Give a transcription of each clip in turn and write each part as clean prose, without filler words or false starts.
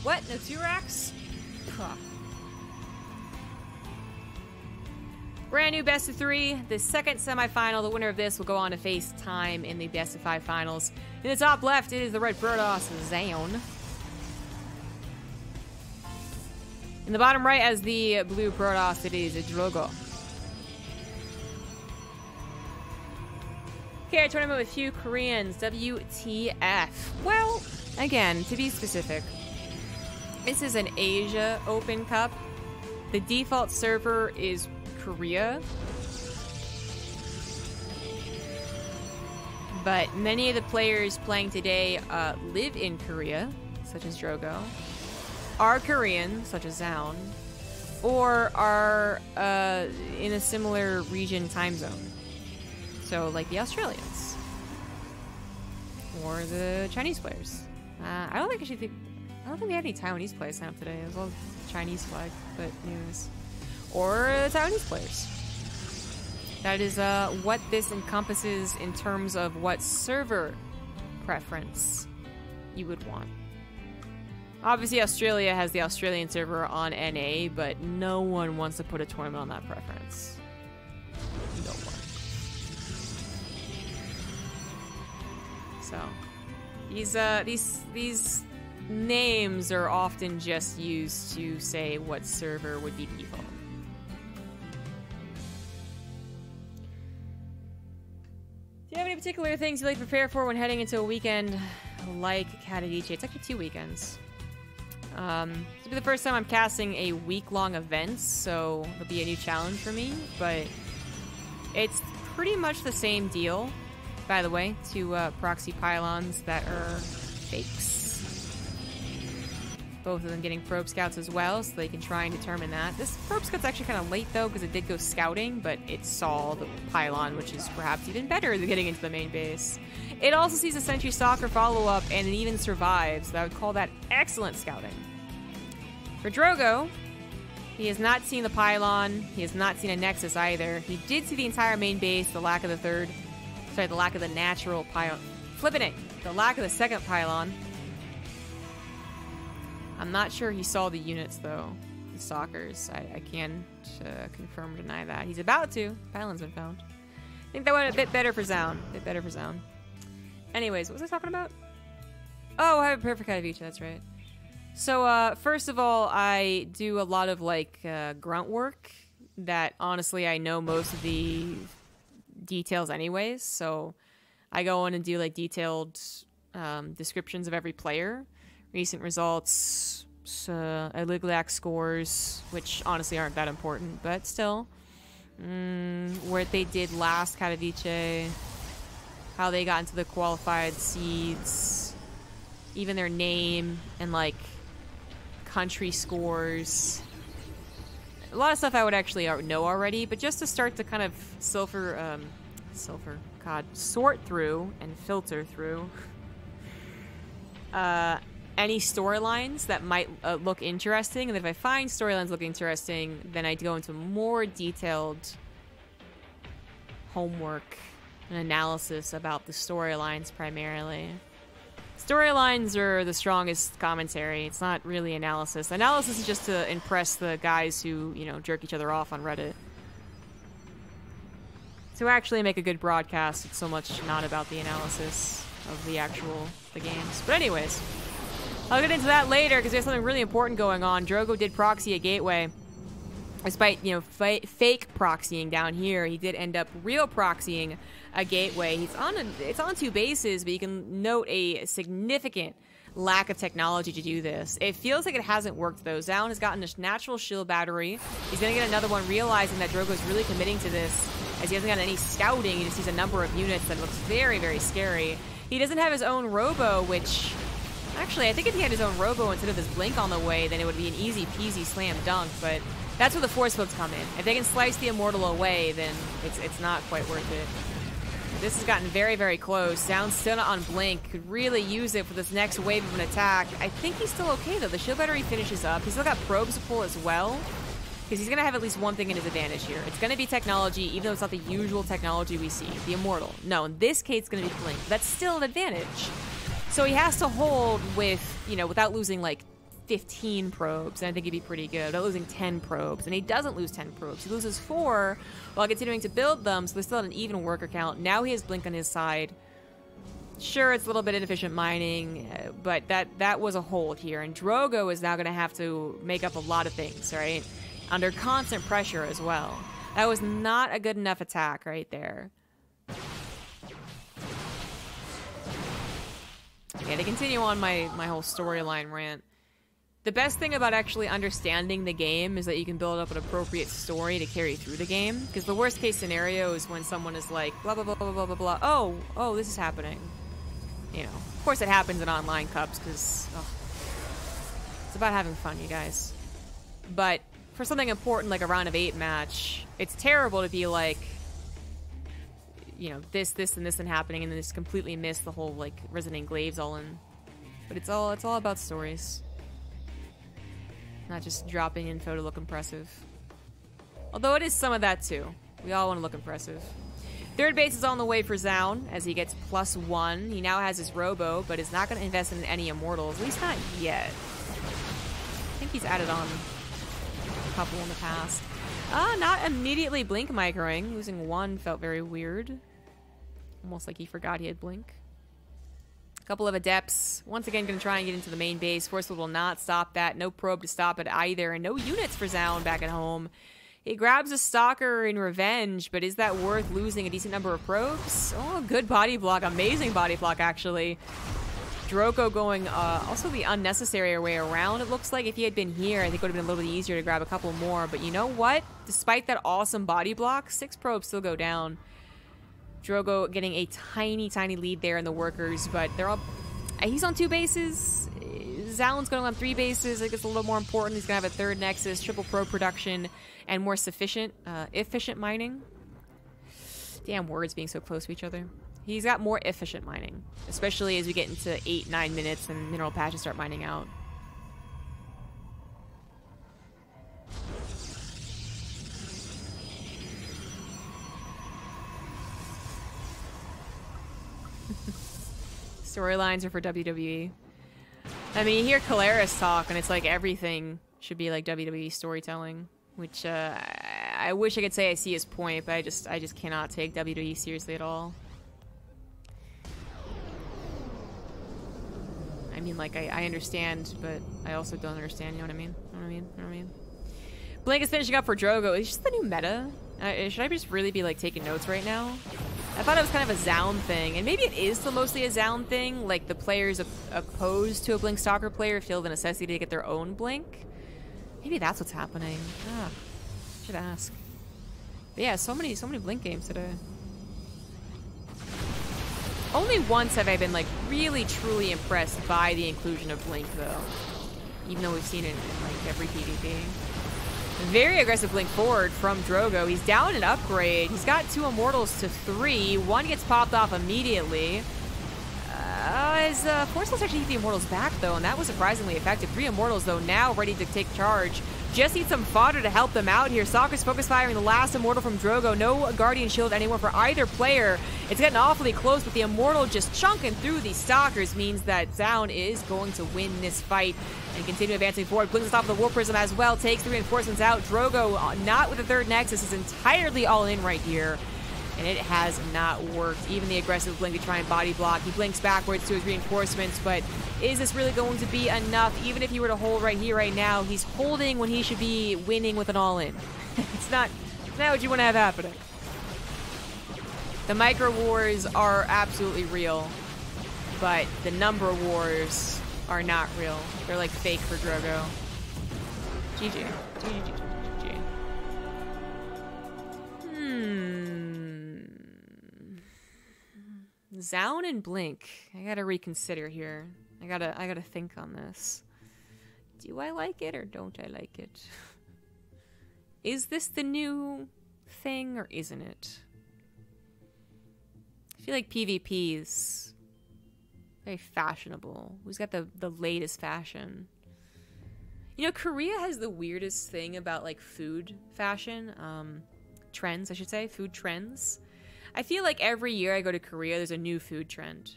What? No 2-racks? Huh. Brand new best of 3. The second semifinal. The winner of this will go on to face Time in the best of 5 finals. In the top left, it is the red Protoss, Zoun. In the bottom right, as the blue Protoss, it is Drogo. KR tournament with few Koreans. WTF. Well, again, to be specific, this is an Asia Open Cup. The default server is Korea. But many of the players playing today live in Korea, such as Drogo, are Korean, such as Zoun, or are in a similar region time zone. So, like the Australians. Or the Chinese players. I don't think we had any Taiwanese players sign up today. It was all Chinese flag, but anyways. Or Taiwanese players. That is what this encompasses in terms of what server preference you would want. Obviously, Australia has the Australian server on NA, but no one wants to put a tournament on that preference. No one. So, these names are often just used to say what server would be default. Do you have any particular things you like to prepare for when heading into a weekend like Katowice? It's actually 2 weekends. This will be the first time I'm casting a week-long event, so it'll be a new challenge for me, but it's pretty much the same deal, by the way, to proxy pylons that are fakes. Both of them getting probe scouts as well, so they can try and determine that. This probe scout's actually kind of late, though, because it did go scouting, but it saw the pylon, which is perhaps even better than getting into the main base. It also sees a sentry stalker follow-up, and it even survives, so I would call that excellent scouting. For Drogo, he has not seen the pylon. He has not seen a nexus either. He did see the entire main base, the lack of the lack of the natural pylon. Flipping it! The lack of the second pylon. I'm not sure he saw the units, though. The stalkers. I can't confirm or deny that. He's about to. Pylon's been found. I think that went a bit better for Zoun. Anyways, what was I talking about? Oh, I have a perfect Katowice, that's right. So, first of all, I do a lot of, like, grunt work that, honestly, I know most of the details anyways. So, I go in and do, like, detailed descriptions of every player. Recent results, Aligliac scores, which, honestly, aren't that important, but still. Where they did last Katowice, how they got into the qualified seeds, even their name, and, like, country scores. A lot of stuff I would actually know already, but just to start to kind of sort through and filter through any storylines that might look interesting. And if I find storylines look interesting, then I go into more detailed homework and analysis about the storylines primarily. Storylines are the strongest commentary. It's not really analysis. Analysis is just to impress the guys who, you know, jerk each other off on Reddit. To actually make a good broadcast, it's so much not about the analysis of the games. But anyways, I'll get into that later because there's something really important going on. Drogo did proxy a gateway. Despite, you know, fake proxying down here, he did end up real proxying a gateway. It's on 2 bases, but you can note a significant lack of technology to do this. It feels like it hasn't worked, though. Zoun has gotten a natural shield battery. He's going to get another one, realizing that Drogo's really committing to this, as he hasn't got any scouting. He just sees a number of units that looks very, very scary. He doesn't have his own robo, which... Actually, I think if he had his own robo instead of his blink on the way, then it would be an easy-peasy slam dunk, but... That's where the force fields come in. If they can slice the Immortal away, then it's not quite worth it. This has gotten very, very close. Zoun's still not on Blink. Could really use it for this next wave of an attack. I think he's still okay, though. The shield battery finishes up. He's still got probes to pull as well, because he's going to have at least one thing in his advantage here. It's going to be technology, even though it's not the usual technology we see. The Immortal. No, in this case, it's going to be Blink. That's still an advantage. So he has to hold with, you know, without losing, like, 15 probes, and I think he'd be pretty good at losing 10 probes. And he doesn't lose 10 probes. He loses 4 while continuing to build them, so there's still an even worker count. Now he has Blink on his side. Sure, it's a little bit inefficient mining, but that was a hold here. And Drogo is now going to have to make up a lot of things, right? Under constant pressure as well. That was not a good enough attack right there. Okay, to continue on my whole storyline rant, the best thing about actually understanding the game is that you can build up an appropriate story to carry through the game. Because the worst case scenario is when someone is like, blah, blah, blah, blah, blah, blah, blah. Oh, this is happening. You know, of course it happens in online cups because it's about having fun, you guys. But for something important like a round of 8 match, it's terrible to be like, you know, this, and this and happening, and then just completely miss the whole like Resident Glaives all in. But it's all about stories, not just dropping info to look impressive. Although it is some of that too. We all want to look impressive. Third base is on the way for Zoun as he gets +1. He now has his Robo, but is not going to invest in any Immortals, at least not yet. I think he's added on a couple in the past. Not immediately Blink microing. Losing 1 felt very weird. Almost like he forgot he had Blink. A couple of Adepts. Once again, going to try and get into the main base. Forceful will not stop that. No probe to stop it either. And no units for Zoun back at home. He grabs a Stalker in revenge, but is that worth losing a decent number of probes? Oh, good body block. Amazing body block, actually. Drogo going also the unnecessary way around, it looks like. If he had been here, I think it would have been a little bit easier to grab a couple more. But you know what? Despite that awesome body block, 6 probes still go down. Drogo getting a tiny, tiny lead there in the workers, but they're all... He's on 2 bases. Zoun's going on 3 bases. I think it's a little more important. He's going to have a 3rd Nexus, triple probe production, and more efficient mining. Damn words being so close to each other. He's got more efficient mining, especially as we get into 8-9 minutes and mineral patches start mining out. Storylines are for WWE. I mean, you hear Kalaris talk, and it's like everything should be like WWE storytelling, which I wish I could say I see his point, but I just cannot take WWE seriously at all. I mean, like, I understand, but I also don't understand, you know what I mean? You know what I mean? Blink is finishing up for Drogo. It's just the new meta. Should I just really be, like, taking notes right now? I thought it was kind of a Zoun thing, and maybe it is still mostly a Zoun thing. Like, the players opposed to a Blink Stalker player feel the necessity to get their own Blink. Maybe that's what's happening. Should ask. But yeah, so many Blink games today. Only once have I been, like, really, truly impressed by the inclusion of Blink, though. Even though we've seen it in, like, every PvP. Very aggressive Blink forward from Drogo. He's down an upgrade. He's got 2 Immortals to 3. 1 gets popped off immediately. His Forceless actually hit the Immortals back, though, and that was surprisingly effective. 3 Immortals, though, now ready to take charge. Just need some fodder to help them out here. Stalker's focus firing the last Immortal from Drogo. No Guardian Shield anymore for either player. It's getting awfully close, but the Immortal just chunking through these Stalkers means that Zoun is going to win this fight and continue advancing forward. Blinks on top of the War Prism as well. Takes the reinforcements out. Drogo, not with the 3rd Nexus, is entirely all in right here. And it has not worked. Even the aggressive Blink to try and body block. He blinks backwards to his reinforcements, but is this really going to be enough? Even if he were to hold right here, right now, he's holding when he should be winning with an all-in. It's not what you want to have happening. The micro wars are absolutely real, but the number wars are not real. They're like fake for Drogo. GG. GG. Zoun and Blink. I gotta reconsider here. I gotta think on this. Do I like it or don't I like it? Is this the new thing or isn't it? I feel like PvP is very fashionable. Who's got the latest fashion? You know, Korea has the weirdest thing about like food fashion. Trends, I should say. Food trends. I feel like every year I go to Korea, there's a new food trend.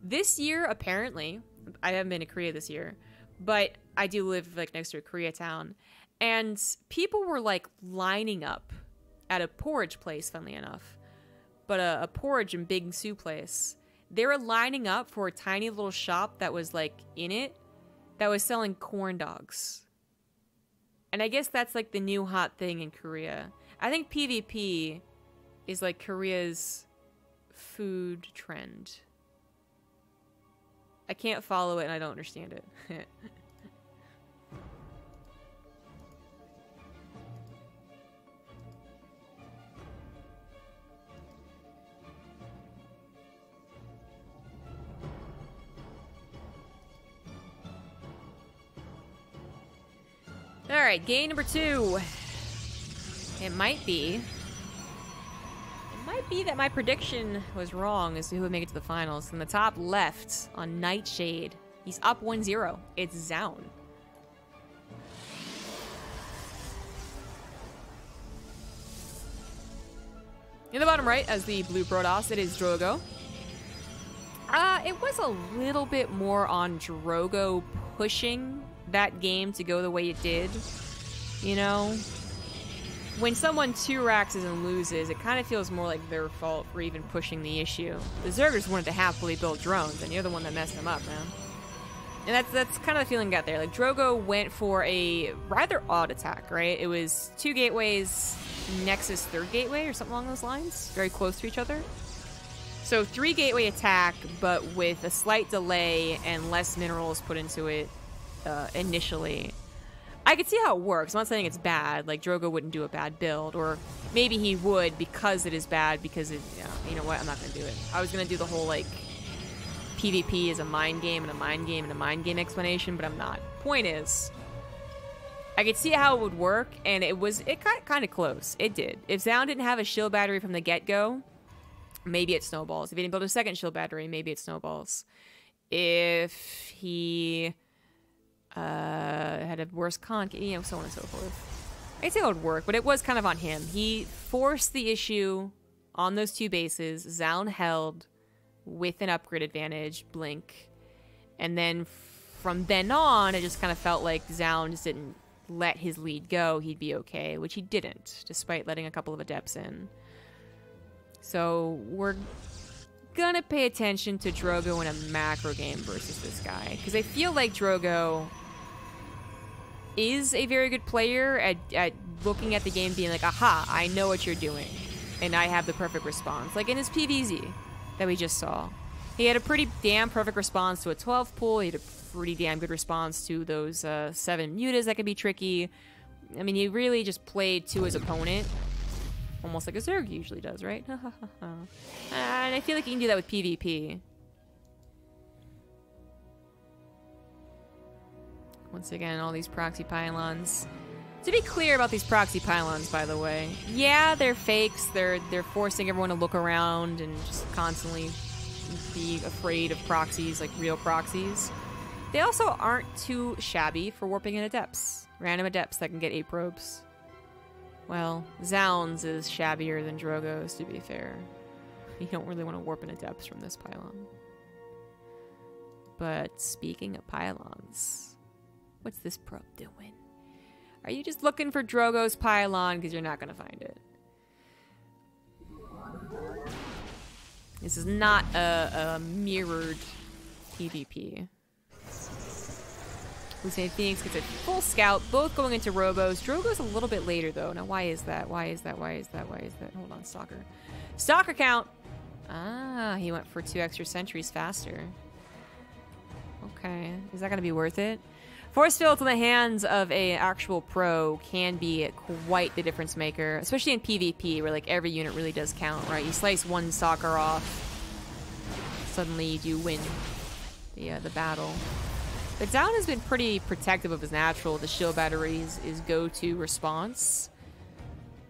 This year, apparently, I haven't been to Korea this year, but I do live like next to a Koreatown, and people were like lining up at a porridge place, funnily enough, but a porridge and bingsu place. They were lining up for a tiny little shop that was like in it that was selling corn dogs. And I guess that's like the new hot thing in Korea. I think PvP is like Korea's food trend. I can't follow it and I don't understand it. Alright, game number 2. It might be that my prediction was wrong as to who would make it to the finals. In the top left on Nightshade, he's up 1-0. It's Zoun. In the bottom right, as the blue Protoss, it is Drogo. It was a little bit more on Drogo pushing that game to go the way it did. You know? When someone 2-raxes and loses, it kind of feels more like their fault for even pushing the issue. The Zergers wanted to happily build drones, and you're the one that messed them up, man. And that's kind of the feeling I got there. Like, Drogo went for a rather odd attack, right? It was 2 gateways, Nexus 3rd gateway, or something along those lines. Very close to each other. So 3 gateway attack, but with a slight delay and less minerals put into it initially. I could see how it works. I'm not saying it's bad. Like, Drogo wouldn't do a bad build. Or maybe he would because it is bad. Because it, you know what? I'm not going to do it. I was going to do the whole, like, PvP is a mind game and a mind game and a mind game explanation. But I'm not. Point is, I could see how it would work. And it got kind of close. It did. If Zoun didn't have a shield battery from the get-go, maybe it snowballs. If he didn't build a second shield battery, maybe it snowballs. If he had a worse con, you know, so on and so forth. I'd say it would work, but it was kind of on him. He forced the issue on those 2 bases. Zoun held with an upgrade advantage, blink. And then from then on, it just kind of felt like Zoun just didn't let his lead go. He'd be okay, which he didn't, despite letting a couple of adepts in. So we're gonna pay attention to Drogo in a macro game versus this guy, because I feel like Drogo is a very good player at looking at the game being like, aha, I know what you're doing and I have the perfect response. Like in his PvZ that we just saw, he had a pretty damn perfect response to a 12 pull. He had a pretty damn good response to those 7 mutas that can be tricky. I mean, he really just played to his opponent, almost like a Zerg usually does, right? And I feel like you can do that with PvP. Once again, all these proxy pylons. To be clear about these proxy pylons, by the way, yeah, they're fakes. They're forcing everyone to look around and just constantly be afraid of proxies, like real proxies. They also aren't too shabby for warping in adepts. Random adepts that can get 8 probes. Well, Zoun's is shabbier than Drogo's, to be fair. You don't really want to warp in adepts from this pylon. But speaking of pylons, what's this probe doing? Are you just looking for Drogo's pylon because you're not going to find it? This is not a mirrored PvP. Hussein Phoenix gets a full scout, both going into Robos. Drogo's a little bit later, though. Now, why is that? Why is that? Why is that? Why is that? Hold on, Stalker. Stalker count! Ah, he went for 2 extra sentries faster. Okay. Is that going to be worth it? Force fields in the hands of a actual pro can be quite the difference maker, especially in PvP, where like every unit really does count, right? You slice one Stalker off, suddenly you do win the battle. But Zoun has been pretty protective of his natural. The shield batteries is go-to response.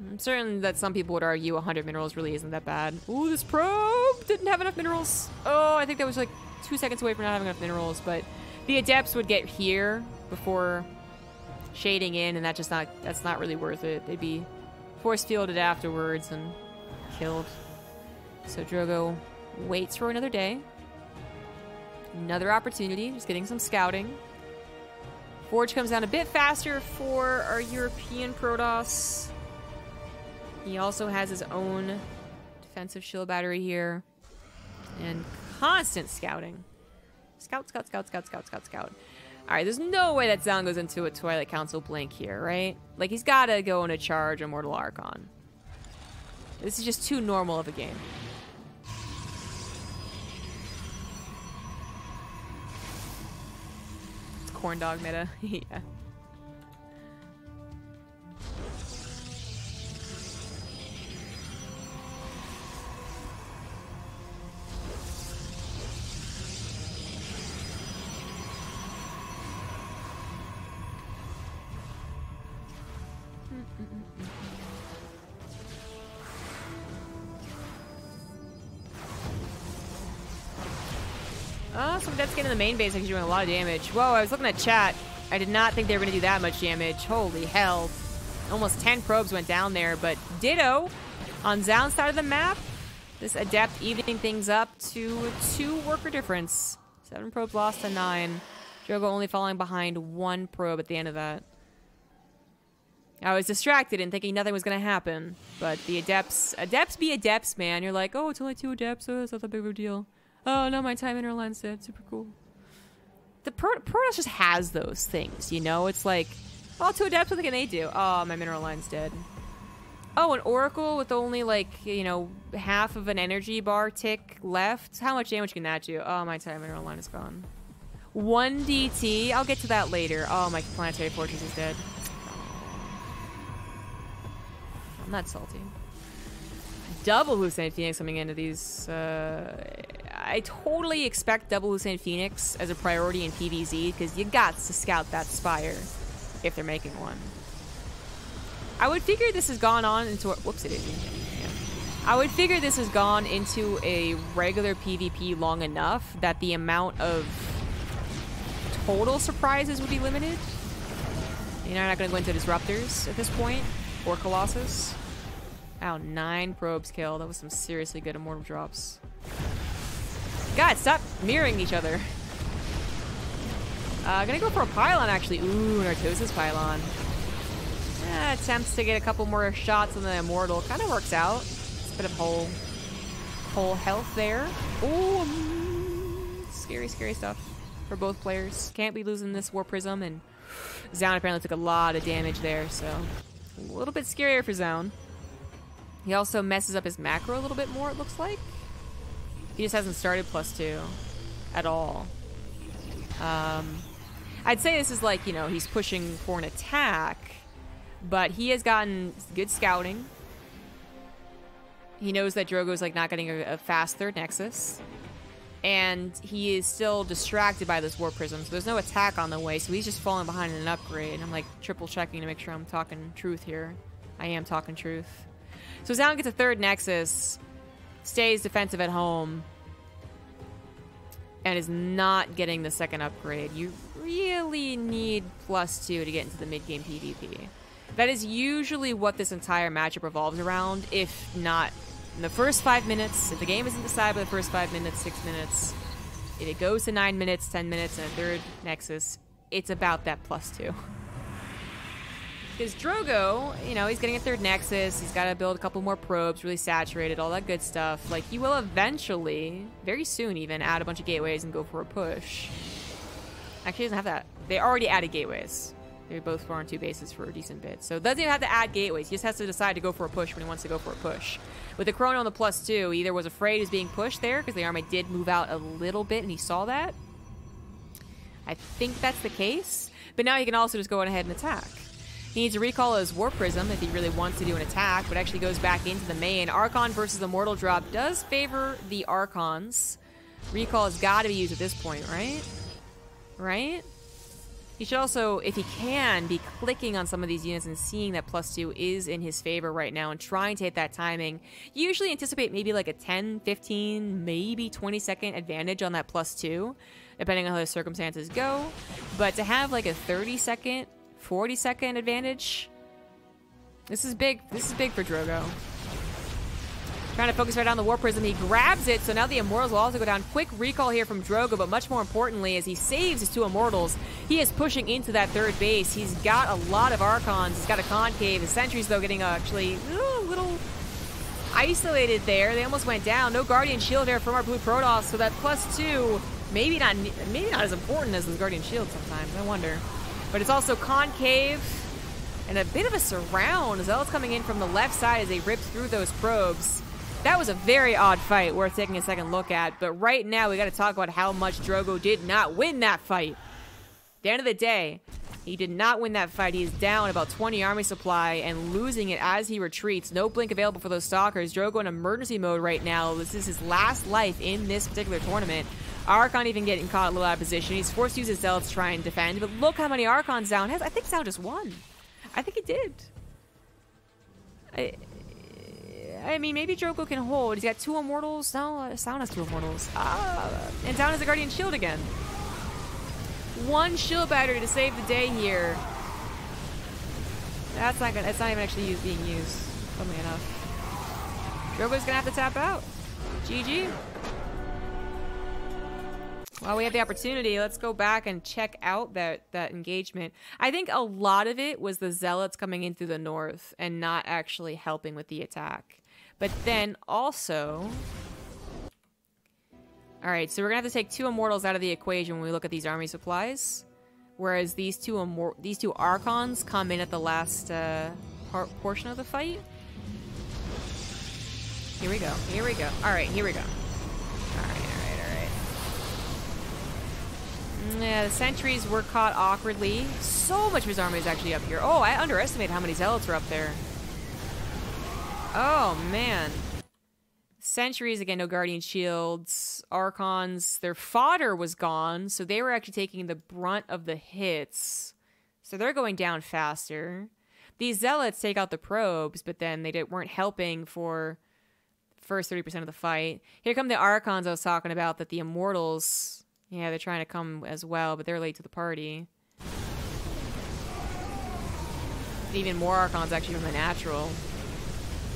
I'm certain that some people would argue 100 minerals really isn't that bad. Ooh, this probe didn't have enough minerals. Oh, I think that was like 2 seconds away from not having enough minerals, but the adepts would get here before shading in, and that's not really worth it. They'd be force fielded afterwards and killed. So Drogo waits for another day. Another opportunity, just getting some scouting. Forge comes down a bit faster for our European Protoss. He also has his own defensive shield battery here. And constant scouting. Scout, scout, scout, scout, scout, scout, scout. Alright, there's no way that Zoun goes into a Twilight Council blink here, right? Like, he's gotta go in a charge on Mortal Archon. This is just too normal of a game. It's corn dog meta. Yeah. Some Death's getting in the main base, actually doing a lot of damage. Whoa, I was looking at chat. I did not think they were going to do that much damage. Holy hell. Almost 10 probes went down there, but ditto on Zoun's side of the map. This Adept evening things up to a 2 worker difference. 7 probes lost to 9. Drogo only falling behind 1 probe at the end of that. I was distracted and thinking nothing was going to happen, but the Adepts be Adepts, man. You're like, oh, it's only 2 Adepts, so it's not that big of a deal. Oh, no, my time interline's dead. Super cool. The Protoss just has those things, you know? It's like, oh, 2 Adepts, what can they do? Oh, my mineral line's dead. Oh, an Oracle with only, like, you know, half of an energy bar tick left. How much damage can that do? Oh, my time mineral line is gone. 1 DT. I'll get to that later. Oh, my planetary fortress is dead. I'm not salty. Double Hallucinated Phoenix coming into these. I totally expect double Hallucinated Phoenix as a priority in PvZ because you got to scout that Spire if they're making one. I would figure this has gone on into whoops, it is. Yeah. I would figure this has gone into a regular PvP long enough that the amount of total surprises would be limited. You know, I'm not going to go into Disruptors at this point or Colossus. Wow, 9 probes killed. That was some seriously good immortal drops. God, stop mirroring each other. Gonna go for a pylon, actually. Ooh, Nartosis pylon. Attempts to get a couple more shots on the immortal. Kind of works out. It's a bit of whole health there. Ooh, scary, scary stuff for both players. Can't be losing this War Prism, and Zoun apparently took a lot of damage there, so a little bit scarier for Zoun. He also messes up his macro a little bit more, it looks like. He just hasn't started +2 at all. I'd say this is like, you know, he's pushing for an attack, but he has gotten good scouting. He knows that Drogo's like not getting a fast 3rd Nexus. And he is still distracted by this War Prism, so there's no attack on the way, so he's just falling behind in an upgrade. And I'm like triple checking to make sure I'm talking truth here. I am talking truth. So Zoun gets a 3rd Nexus, stays defensive at home, and is not getting the 2nd upgrade. You really need +2 to get into the mid-game PvP. That is usually what this entire matchup revolves around, if not in the first 5 minutes. If the game isn't decided by the first 5 minutes, 6 minutes, if it goes to 9 minutes, 10 minutes, and a 3rd Nexus, it's about that +2. Because Drogo, you know, he's getting a 3rd Nexus, he's got to build a couple more probes, really saturated, all that good stuff. Like, he will eventually, very soon even, add a bunch of gateways and go for a push. Actually, he doesn't have that. They already added gateways. They both were on 2 bases for a decent bit. So, doesn't even have to add gateways. He just has to decide to go for a push when he wants to go for a push. With the Chrono on the +2, he either was afraid he was being pushed there, because the army did move out a little bit, and he saw that. I think that's the case. But now he can also just go ahead and attack. He needs to recall his War Prism if he really wants to do an attack, but actually goes back into the main. Archon versus Immortal drop does favor the Archons. Recall has got to be used at this point, right? Right? He should also, if he can, be clicking on some of these units and seeing that +2 is in his favor right now and trying to hit that timing. You usually anticipate maybe like a 10, 15, maybe 20-second advantage on that +2, depending on how the circumstances go. But to have like a 30-second, 40-second advantage, this is big. This is big for Drogo. Trying to focus right on the Warp Prism. He grabs it, so now the Immortals will also go down. Quick recall here from Drogo, but much more importantly, as he saves his 2 Immortals, he is pushing into that 3rd base. He's got a lot of Archons. He's got a Concave. His Sentries, though, getting actually a little isolated there. They almost went down. No Guardian Shield there from our blue Protoss, so that +2, maybe not as important as the Guardian Shield sometimes. I wonder. But it's also Concave and a bit of a surround. Zealots coming in from the left side as they rip through those probes. That was a very odd fight worth taking a second look at, but right now we got to talk about how much Drogo did not win that fight. At the end of the day, he did not win that fight. He's down about 20 army supply and losing it as he retreats. No blink available for those Stalkers. Drogo in emergency mode right now. This is his last life in this particular tournament. Archon even getting caught a little out of position. He's forced to use his Zealots to try and defend, but look how many Archons Zoun has. I think Zoun just won. I think he did. I mean, maybe Drogo can hold. He's got 2 Immortals. No, Zoun has 2 Immortals. And Zoun has a Guardian Shield again. 1 shield battery to save the day here. That's not even actually being used, funnily enough. Drogo's gonna have to tap out. GG. While we have the opportunity, let's go back and check out that engagement. I think a lot of it was the Zealots coming in through the north and not actually helping with the attack. But then also... Alright, so we're going to have to take 2 Immortals out of the equation when we look at these army supplies. Whereas these two Archons come in at the last portion of the fight. Here we go. Here we go. Alright, here we go. Alright. Yeah, the Sentries were caught awkwardly. So much of his army is actually up here. Oh, I underestimated how many Zealots are up there. Oh, man. Sentries, again, no Guardian Shields. Archons, their fodder was gone, so they were actually taking the brunt of the hits. So they're going down faster. These Zealots take out the probes, but then they weren't helping for the first 30% of the fight. Here come the Archons I was talking about, that the Immortals... Yeah, they're trying to come as well, but they're late to the party. Even more Archons actually from the natural.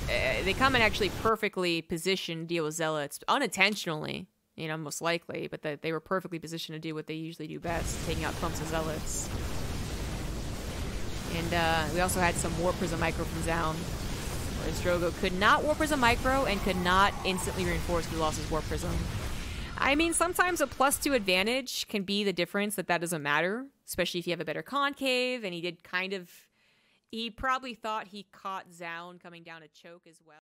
They come in actually perfectly positioned to deal with Zealots. Unintentionally, you know, most likely. But they were perfectly positioned to do what they usually do best, taking out clumps of Zealots. And we also had some Warp Prism Micro from Zoun. Whereas Drogo could not Warp Prism Micro and could not instantly reinforce because he lost his Warp Prism. I mean, sometimes a +2 advantage can be the difference that doesn't matter, especially if you have a better Concave, and he did kind of... He probably thought he caught Zoun coming down to choke as well.